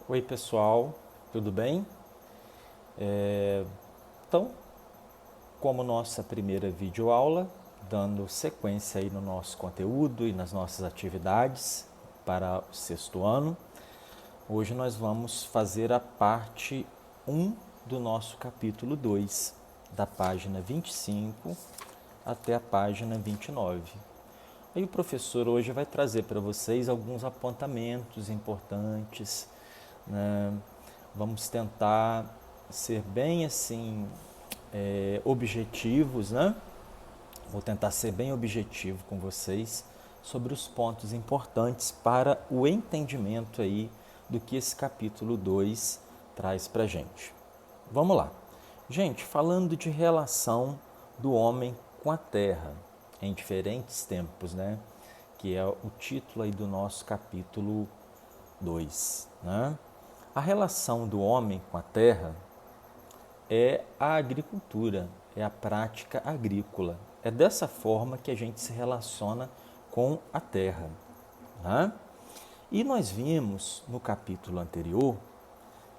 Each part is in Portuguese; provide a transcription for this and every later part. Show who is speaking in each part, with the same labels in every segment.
Speaker 1: Oi pessoal, tudo bem? Então, como nossa primeira videoaula, dando sequência aí no nosso conteúdo e nas nossas atividades para o sexto ano, hoje nós vamos fazer a parte um do nosso capítulo 2, da página 25 até a página 29. Aí o professor hoje vai trazer para vocês alguns apontamentos importantes, né? Vamos tentar ser bem assim objetivos, né? Vou tentar ser bem objetivo com vocês sobre os pontos importantes para o entendimento aí do que esse capítulo 2 traz para gente. Vamos lá. Gente, falando de relação do homem com a terra em diferentes tempos, né? Que é o título aí do nosso capítulo 2, né? A relação do homem com a terra é a agricultura, é a prática agrícola. É dessa forma que a gente se relaciona com a terra, né? E nós vimos no capítulo anterior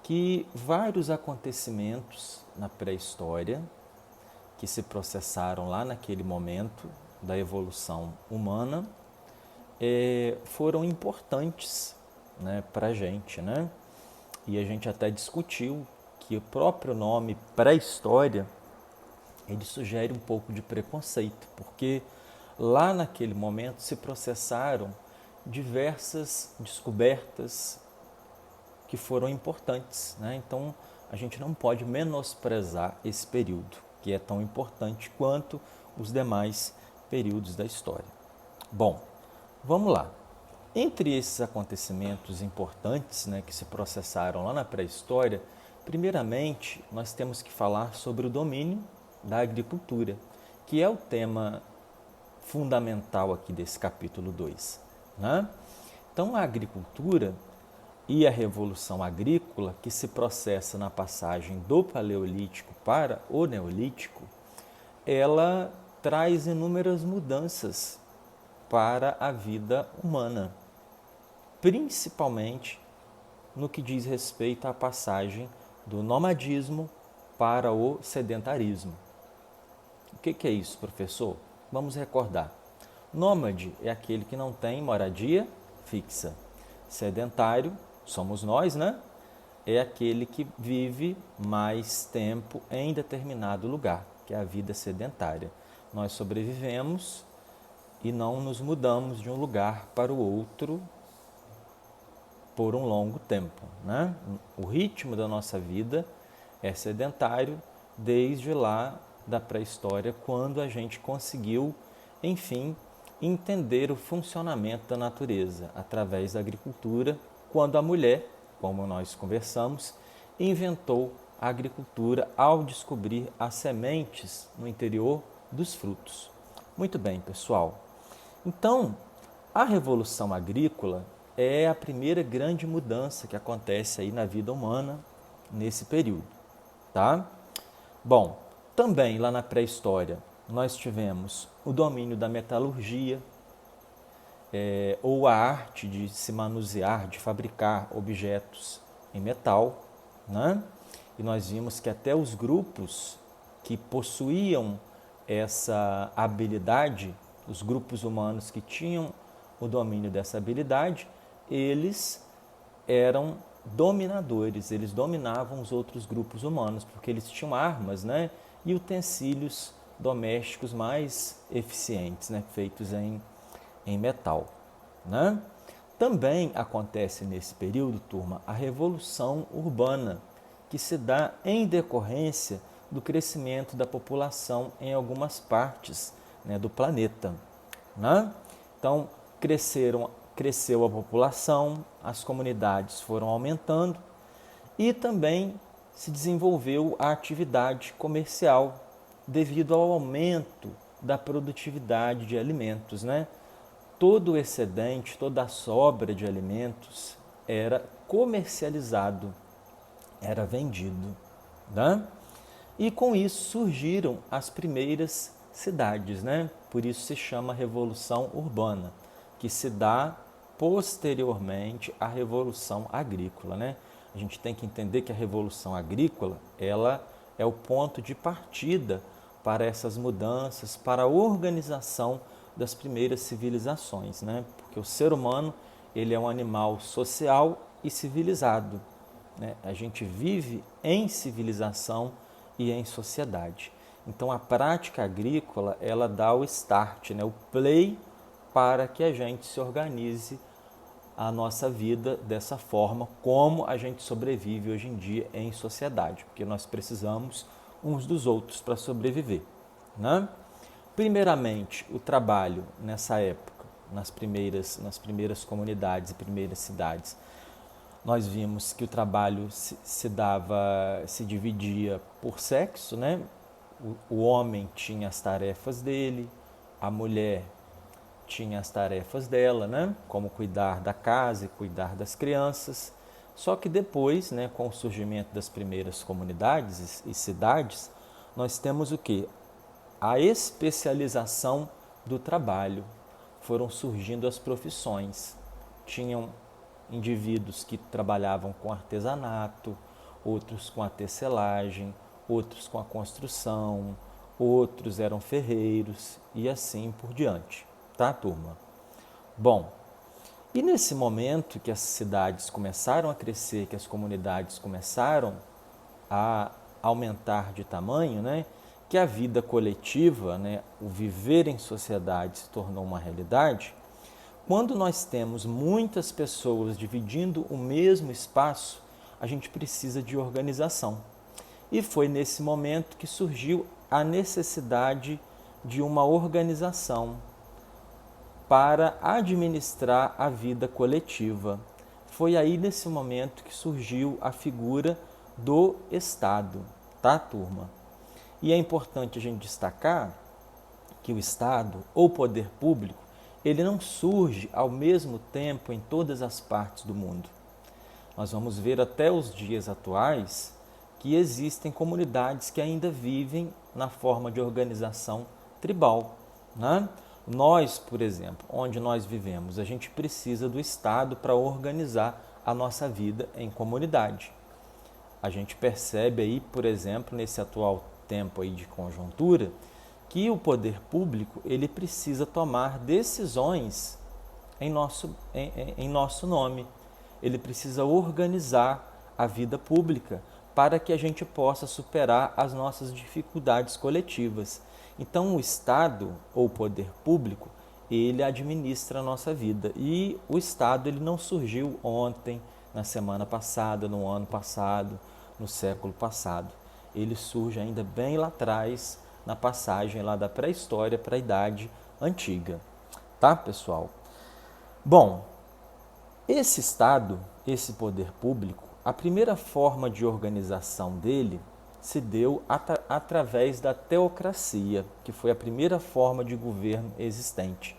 Speaker 1: que vários acontecimentos na pré-história que se processaram lá naquele momento da evolução humana foram importantes, né, para a gente, né? E a gente até discutiu que o próprio nome pré-história ele sugere um pouco de preconceito, porque lá naquele momento se processaram diversas descobertas que foram importantes, né? Então a gente não pode menosprezar esse período, que é tão importante quanto os demais períodos da história. Bom, vamos lá. Entre esses acontecimentos importantes, né, que se processaram lá na pré-história, primeiramente nós temos que falar sobre o domínio da agricultura, que é o tema fundamental aqui desse capítulo 2, né? Então, a agricultura e a revolução agrícola, que se processa na passagem do Paleolítico para o Neolítico, ela traz inúmeras mudanças para a vida humana, principalmente no que diz respeito à passagem do nomadismo para o sedentarismo. O que é isso, professor? Vamos recordar. Nômade é aquele que não tem moradia fixa. Sedentário, somos nós, né? É aquele que vive mais tempo em determinado lugar, que é a vida sedentária. Nós sobrevivemos e não nos mudamos de um lugar para o outro por um longo tempo, né? O ritmo da nossa vida é sedentário desde lá da pré-história, quando a gente conseguiu, enfim, entender o funcionamento da natureza através da agricultura, quando a mulher, como nós conversamos, inventou a agricultura ao descobrir as sementes no interior dos frutos. Muito bem, pessoal. Então, a revolução agrícola é a primeira grande mudança que acontece aí na vida humana nesse período, tá? Bom, também lá na pré-história nós tivemos o domínio da metalurgia, ou a arte de se manusear, de fabricar objetos em metal, né? E nós vimos que até os grupos que possuíam essa habilidade, os grupos humanos que tinham o domínio dessa habilidade, eles eram dominadores, eles dominavam os outros grupos humanos, porque eles tinham armas, né, e utensílios domésticos mais eficientes, né, feitos em metal, né? Também acontece nesse período, turma, a revolução urbana, que se dá em decorrência do crescimento da população em algumas partes, né, do planeta, né? Então, cresceu a população, as comunidades foram aumentando e também se desenvolveu a atividade comercial devido ao aumento da produtividade de alimentos, né? Todo o excedente, toda a sobra de alimentos era comercializado, era vendido, né? E com isso surgiram as primeiras cidades, né? Por isso se chama Revolução Urbana, que se dá posteriormente à Revolução Agrícola, né? A gente tem que entender que a Revolução Agrícola, ela é o ponto de partida para essas mudanças, para a organização das primeiras civilizações, né? Porque o ser humano, ele é um animal social e civilizado, né? A gente vive em civilização e em sociedade. Então a prática agrícola, ela dá o start, né? O play para que a gente se organize a nossa vida dessa forma, como a gente sobrevive hoje em dia em sociedade, porque nós precisamos uns dos outros para sobreviver, né? Primeiramente, o trabalho nessa época, nas primeiras comunidades e primeiras cidades, nós vimos que o trabalho se dividia por sexo, né? O homem tinha as tarefas dele, a mulher tinha as tarefas dela, né? Como cuidar da casa e cuidar das crianças. Só que depois, né, com o surgimento das primeiras comunidades e cidades, nós temos o quê? A especialização do trabalho. Foram surgindo as profissões. Tinham indivíduos que trabalhavam com artesanato, outros com a tecelagem, outros com a construção, outros eram ferreiros e assim por diante. Tá, turma? Bom, e nesse momento que as cidades começaram a crescer, que as comunidades começaram a aumentar de tamanho, né, que a vida coletiva, né, o viver em sociedade se tornou uma realidade, quando nós temos muitas pessoas dividindo o mesmo espaço, a gente precisa de organização. E foi nesse momento que surgiu a necessidade de uma organização para administrar a vida coletiva. Foi aí nesse momento que surgiu a figura do Estado, tá, turma? E é importante a gente destacar que o Estado, ou poder público, ele não surge ao mesmo tempo em todas as partes do mundo. Nós vamos ver até os dias atuais que existem comunidades que ainda vivem na forma de organização tribal, né? Nós, por exemplo, onde nós vivemos, a gente precisa do Estado para organizar a nossa vida em comunidade. A gente percebe aí, por exemplo, nesse atual tempo aí de conjuntura, que o poder público ele precisa tomar decisões em nosso nome. Ele precisa organizar a vida pública para que a gente possa superar as nossas dificuldades coletivas. Então, o Estado, ou poder público, ele administra a nossa vida. E o Estado ele não surgiu ontem, na semana passada, no ano passado, no século passado. Ele surge ainda bem lá atrás, na passagem lá da pré-história para a Idade Antiga. Tá, pessoal? Bom, esse Estado, esse poder público, a primeira forma de organização dele se deu através da teocracia, que foi a primeira forma de governo existente.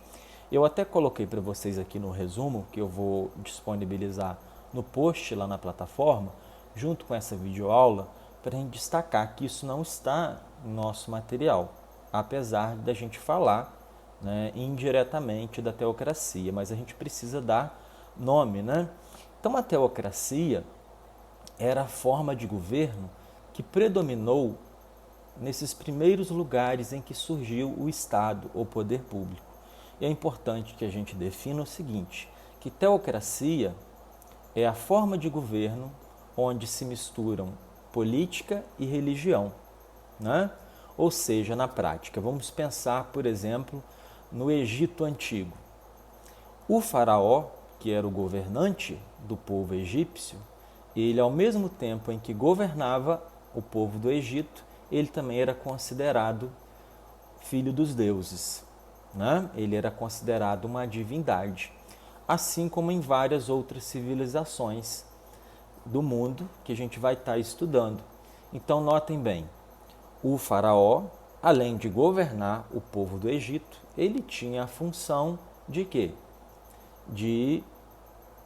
Speaker 1: Eu até coloquei para vocês aqui no resumo, que eu vou disponibilizar no post lá na plataforma, junto com essa videoaula, para a gente destacar que isso não está no nosso material, apesar da gente falar, né, indiretamente da teocracia, mas a gente precisa dar nome, né? Então a teocracia era a forma de governo que predominou nesses primeiros lugares em que surgiu o Estado, ou poder público. E é importante que a gente defina o seguinte, que teocracia é a forma de governo onde se misturam política e religião, né? Ou seja, na prática, vamos pensar, por exemplo, no Egito Antigo. O faraó, que era o governante do povo egípcio, ele, ao mesmo tempo em que governava o povo do Egito, ele também era considerado filho dos deuses, né? Ele era considerado uma divindade, assim como em várias outras civilizações do mundo que a gente vai estar estudando. Então, notem bem, o faraó, além de governar o povo do Egito, ele tinha a função de quê? De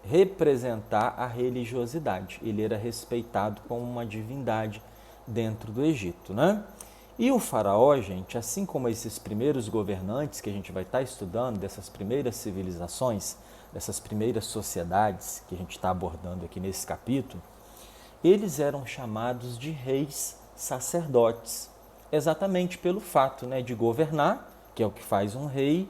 Speaker 1: representar a religiosidade. Ele era respeitado como uma divindade dentro do Egito, né? E o faraó, gente, assim como esses primeiros governantes que a gente vai estar estudando, dessas primeiras civilizações, dessas primeiras sociedades que a gente está abordando aqui nesse capítulo, eles eram chamados de reis sacerdotes, exatamente pelo fato, né, de governar, que é o que faz um rei,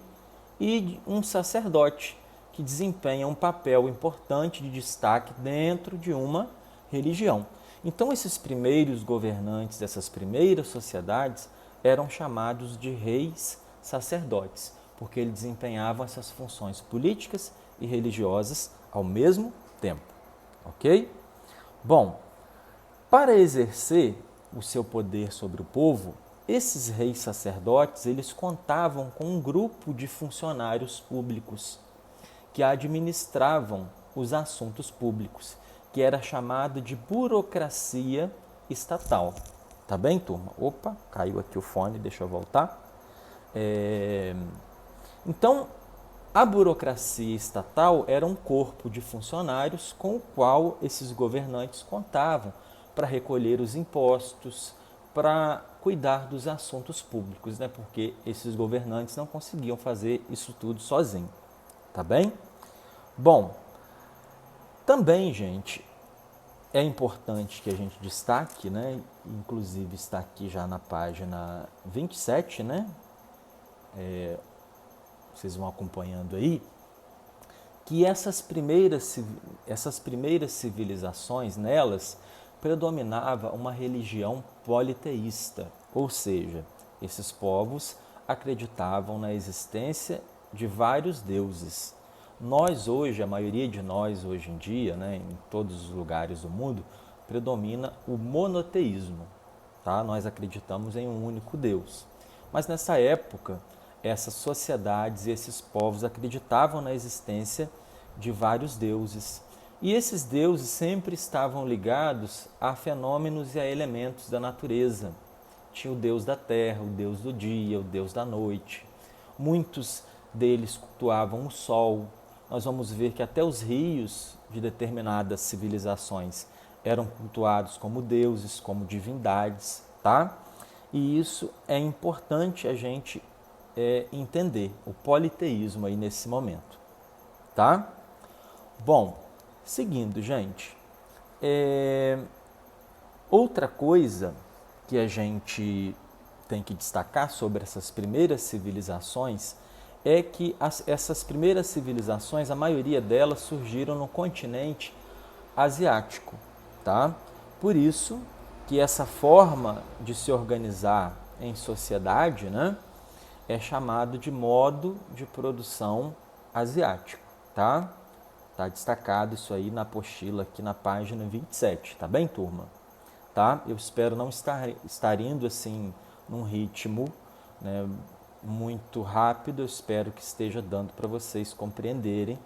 Speaker 1: e um sacerdote, que desempenha um papel importante de destaque dentro de uma religião. Então, esses primeiros governantes dessas primeiras sociedades eram chamados de reis sacerdotes, porque eles desempenhavam essas funções políticas e religiosas ao mesmo tempo. Ok? Bom, para exercer o seu poder sobre o povo, esses reis sacerdotes, eles contavam com um grupo de funcionários públicos que administravam os assuntos públicos, que era chamado de burocracia estatal. Tá bem, turma? Opa, caiu aqui o fone, deixa eu voltar. Então, a burocracia estatal era um corpo de funcionários com o qual esses governantes contavam para recolher os impostos, para cuidar dos assuntos públicos, né? Porque esses governantes não conseguiam fazer isso tudo sozinhos. Tá bem? Bom, também, gente, é importante que a gente destaque, né? Inclusive está aqui já na página 27, né? Vocês vão acompanhando aí, que essas primeiras civilizações, nelas, predominava uma religião politeísta, ou seja, esses povos acreditavam na existência de vários deuses. Nós hoje, a maioria de nós hoje em dia, né, em todos os lugares do mundo, predomina o monoteísmo. Tá? Nós acreditamos em um único Deus. Mas nessa época, essas sociedades e esses povos acreditavam na existência de vários deuses. E esses deuses sempre estavam ligados a fenômenos e a elementos da natureza. Tinha o deus da terra, o deus do dia, o deus da noite. Muitos deles cultuavam o sol. Nós vamos ver que até os rios de determinadas civilizações eram cultuados como deuses, como divindades, tá? E isso é importante a gente entender, o politeísmo aí nesse momento, tá? Bom, seguindo, gente, outra coisa que a gente tem que destacar sobre essas primeiras civilizações é que essas primeiras civilizações, a maioria delas surgiram no continente asiático, tá? Por isso que essa forma de se organizar em sociedade, né, é chamado de modo de produção asiático, tá? Tá destacado isso aí na apostila aqui na página 27, tá bem, turma? Tá? Eu espero não estar indo assim num ritmo, né, muito rápido, eu espero que esteja dando para vocês compreenderem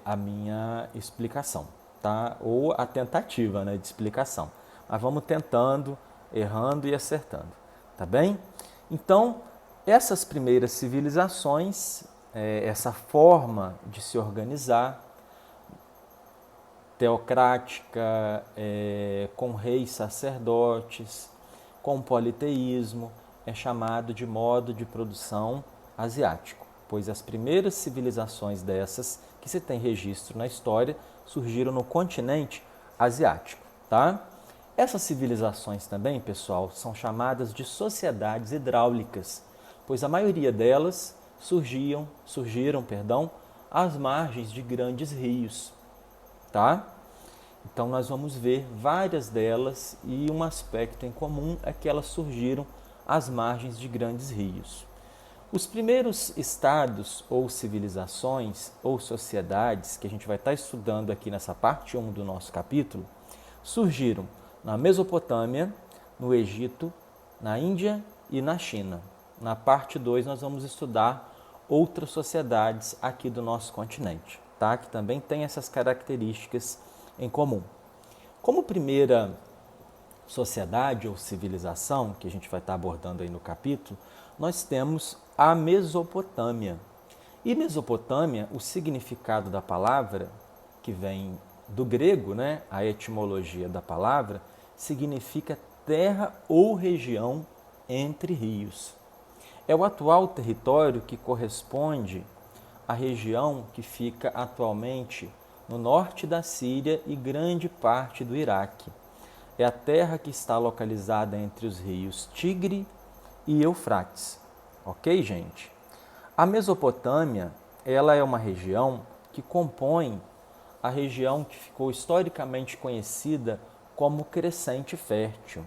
Speaker 1: a minha explicação, tá? Ou a tentativa, né, de explicação. Mas vamos tentando, errando e acertando, tá bem? Então, essas primeiras civilizações, essa forma de se organizar, teocrática, com reis sacerdotes, com politeísmo, é chamado de modo de produção asiático, pois as primeiras civilizações dessas que se tem registro na história surgiram no continente asiático, tá? Essas civilizações também, pessoal, são chamadas de sociedades hidráulicas, pois a maioria delas surgiram, às margens de grandes rios, tá? Então nós vamos ver várias delas e um aspecto em comum é que elas surgiram às margens de grandes rios. Os primeiros estados ou civilizações ou sociedades que a gente vai estar estudando aqui nessa parte 1 do nosso capítulo surgiram na Mesopotâmia, no Egito, na Índia e na China. Na parte 2 nós vamos estudar outras sociedades aqui do nosso continente, tá? Que também tem essas características em comum. Como primeira sociedade ou civilização, que a gente vai estar abordando aí no capítulo, nós temos a Mesopotâmia. E Mesopotâmia, o significado da palavra, que vem do grego, né? A etimologia da palavra, significa terra ou região entre rios. É o atual território que corresponde à região que fica atualmente no norte da Síria e grande parte do Iraque. É a terra que está localizada entre os rios Tigre e Eufrates. Ok, gente? A Mesopotâmia, ela é uma região que compõe a região que ficou historicamente conhecida como Crescente Fértil.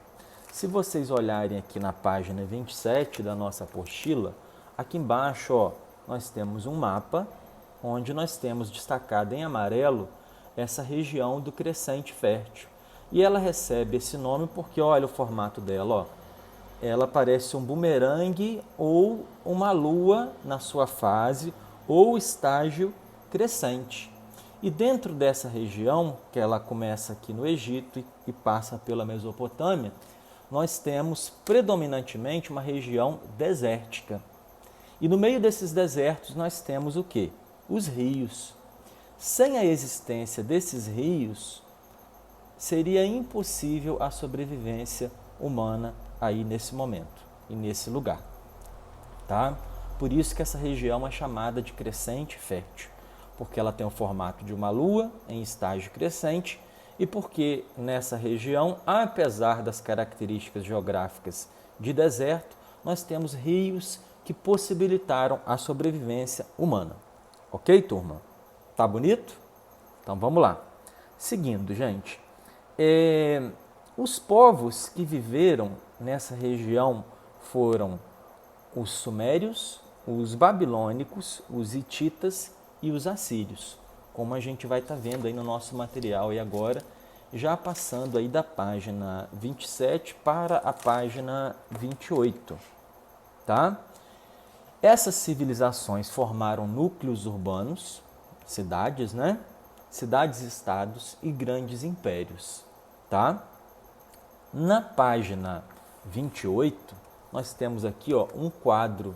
Speaker 1: Se vocês olharem aqui na página 27 da nossa apostila, aqui embaixo nós temos um mapa onde nós temos destacado em amarelo essa região do Crescente Fértil. E ela recebe esse nome porque olha o formato dela, ela parece um bumerangue ou uma lua na sua fase ou estágio crescente. E dentro dessa região, que ela começa aqui no Egito e passa pela Mesopotâmia, nós temos predominantemente uma região desértica. E no meio desses desertos nós temos o quê? Os rios. Sem a existência desses rios, seria impossível a sobrevivência humana aí nesse momento e nesse lugar. Tá? Por isso que essa região é chamada de Crescente Fértil, porque ela tem o formato de uma lua em estágio crescente e porque nessa região, apesar das características geográficas de deserto, nós temos rios que possibilitaram a sobrevivência humana. Ok, turma? Tá bonito? Então vamos lá. Seguindo, gente. Os povos que viveram nessa região foram os sumérios, os babilônicos, os hititas e os assírios, como a gente vai estar vendo aí no nosso material e agora, já passando aí da página 27 para a página 28, tá? Essas civilizações formaram núcleos urbanos, cidades, né? Cidades-estados e grandes impérios, tá? Na página 28, nós temos aqui um quadro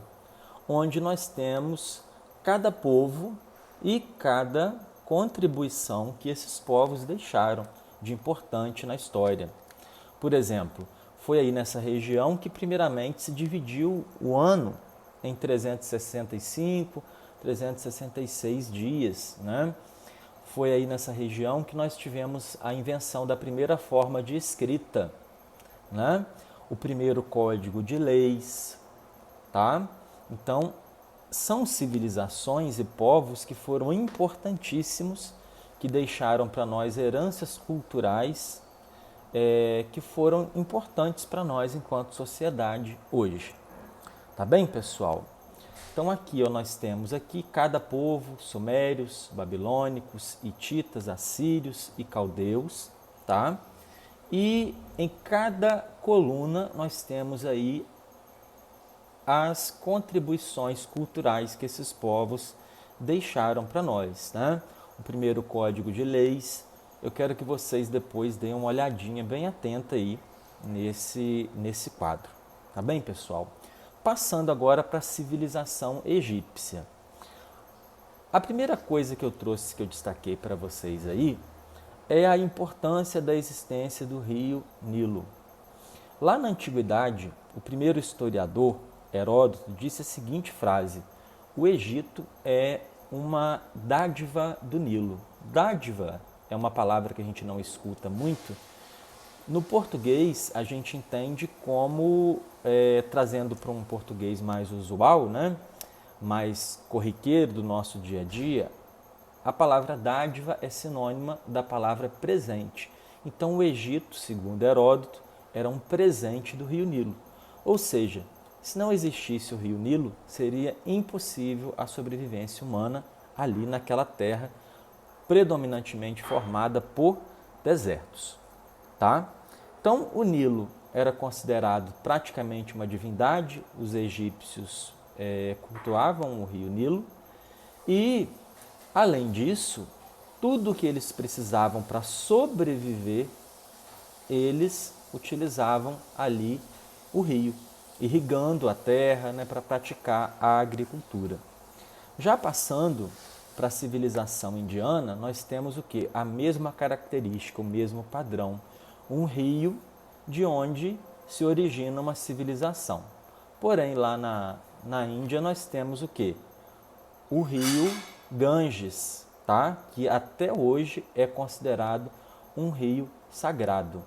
Speaker 1: onde nós temos cada povo e cada contribuição que esses povos deixaram de importante na história. Por exemplo, foi aí nessa região que primeiramente se dividiu o ano em 365, 366 dias, né? Foi aí nessa região que nós tivemos a invenção da primeira forma de escrita, né? O primeiro código de leis, tá? Então, são civilizações e povos que foram importantíssimos, que deixaram para nós heranças culturais que foram importantes para nós enquanto sociedade hoje. Tá bem, pessoal? Então aqui nós temos aqui cada povo, sumérios, babilônicos, hititas, assírios e caldeus, tá? E em cada coluna nós temos aí as contribuições culturais que esses povos deixaram para nós, né? O primeiro código de leis, eu quero que vocês depois deem uma olhadinha bem atenta aí nesse quadro, tá bem, pessoal? Passando agora para a civilização egípcia. A primeira coisa que eu trouxe, que eu destaquei para vocês aí, é a importância da existência do rio Nilo. Lá na antiguidade, o primeiro historiador, Heródoto, disse a seguinte frase: o Egito é uma dádiva do Nilo. Dádiva é uma palavra que a gente não escuta muito. No português, a gente entende como, trazendo para um português mais usual, né? Mais corriqueiro do nosso dia a dia, a palavra dádiva é sinônima da palavra presente. Então, o Egito, segundo Heródoto, era um presente do rio Nilo. Ou seja, se não existisse o rio Nilo, seria impossível a sobrevivência humana ali naquela terra predominantemente formada por desertos, tá? Então, o Nilo era considerado praticamente uma divindade, os egípcios cultuavam o rio Nilo e, além disso, tudo o que eles precisavam para sobreviver, eles utilizavam ali o rio, irrigando a terra, né, para praticar a agricultura. Já passando para a civilização indiana, nós temos o quê? A mesma característica, o mesmo padrão. Um rio de onde se origina uma civilização. Porém, lá na Índia nós temos o quê? O rio Ganges, tá? Que até hoje é considerado um rio sagrado,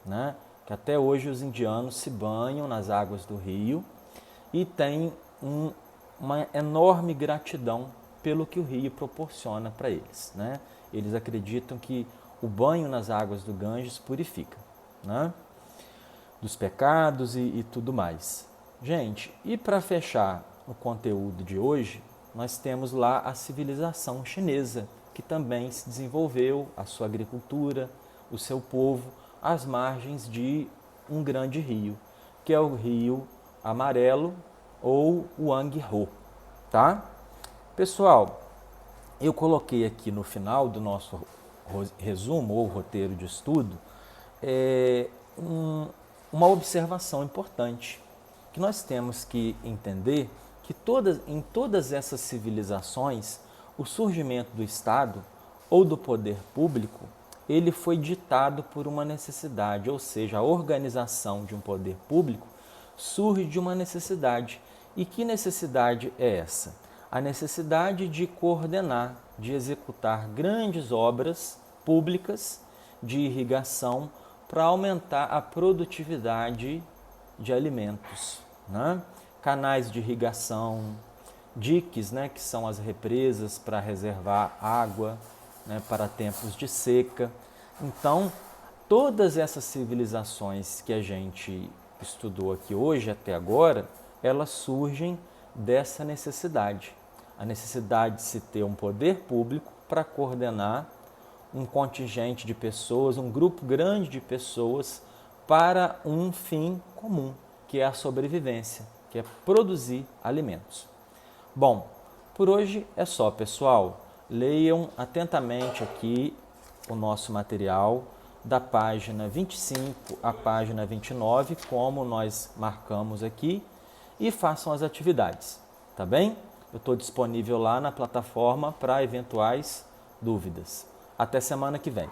Speaker 1: né? Que até hoje os indianos se banham nas águas do rio e têm uma enorme gratidão pelo que o rio proporciona para eles, né? Eles acreditam que o banho nas águas do Ganges purifica, né? Dos pecados e tudo mais. Gente, e para fechar o conteúdo de hoje, nós temos lá a civilização chinesa, que também se desenvolveu, a sua agricultura, o seu povo, às margens de um grande rio, que é o Rio Amarelo ou o Yangtze, tá? Pessoal, eu coloquei aqui no final do nosso resumo ou roteiro de estudo uma observação importante, que nós temos que entender que em todas essas civilizações, o surgimento do Estado ou do poder público, ele foi ditado por uma necessidade, ou seja, a organização de um poder público surge de uma necessidade. E que necessidade é essa? A necessidade de coordenar, de executar grandes obras públicas de irrigação para aumentar a produtividade de alimentos, né? Canais de irrigação, diques, né, que são as represas para reservar água, né, para tempos de seca. Então, todas essas civilizações que a gente estudou aqui hoje até agora, elas surgem dessa necessidade. A necessidade de se ter um poder público para coordenar um contingente de pessoas, um grupo grande de pessoas para um fim comum, que é a sobrevivência, que é produzir alimentos. Bom, por hoje é só, pessoal. Leiam atentamente aqui o nosso material da página 25 à página 29, como nós marcamos aqui, e façam as atividades, tá bem? Eu estou disponível lá na plataforma para eventuais dúvidas. Até semana que vem.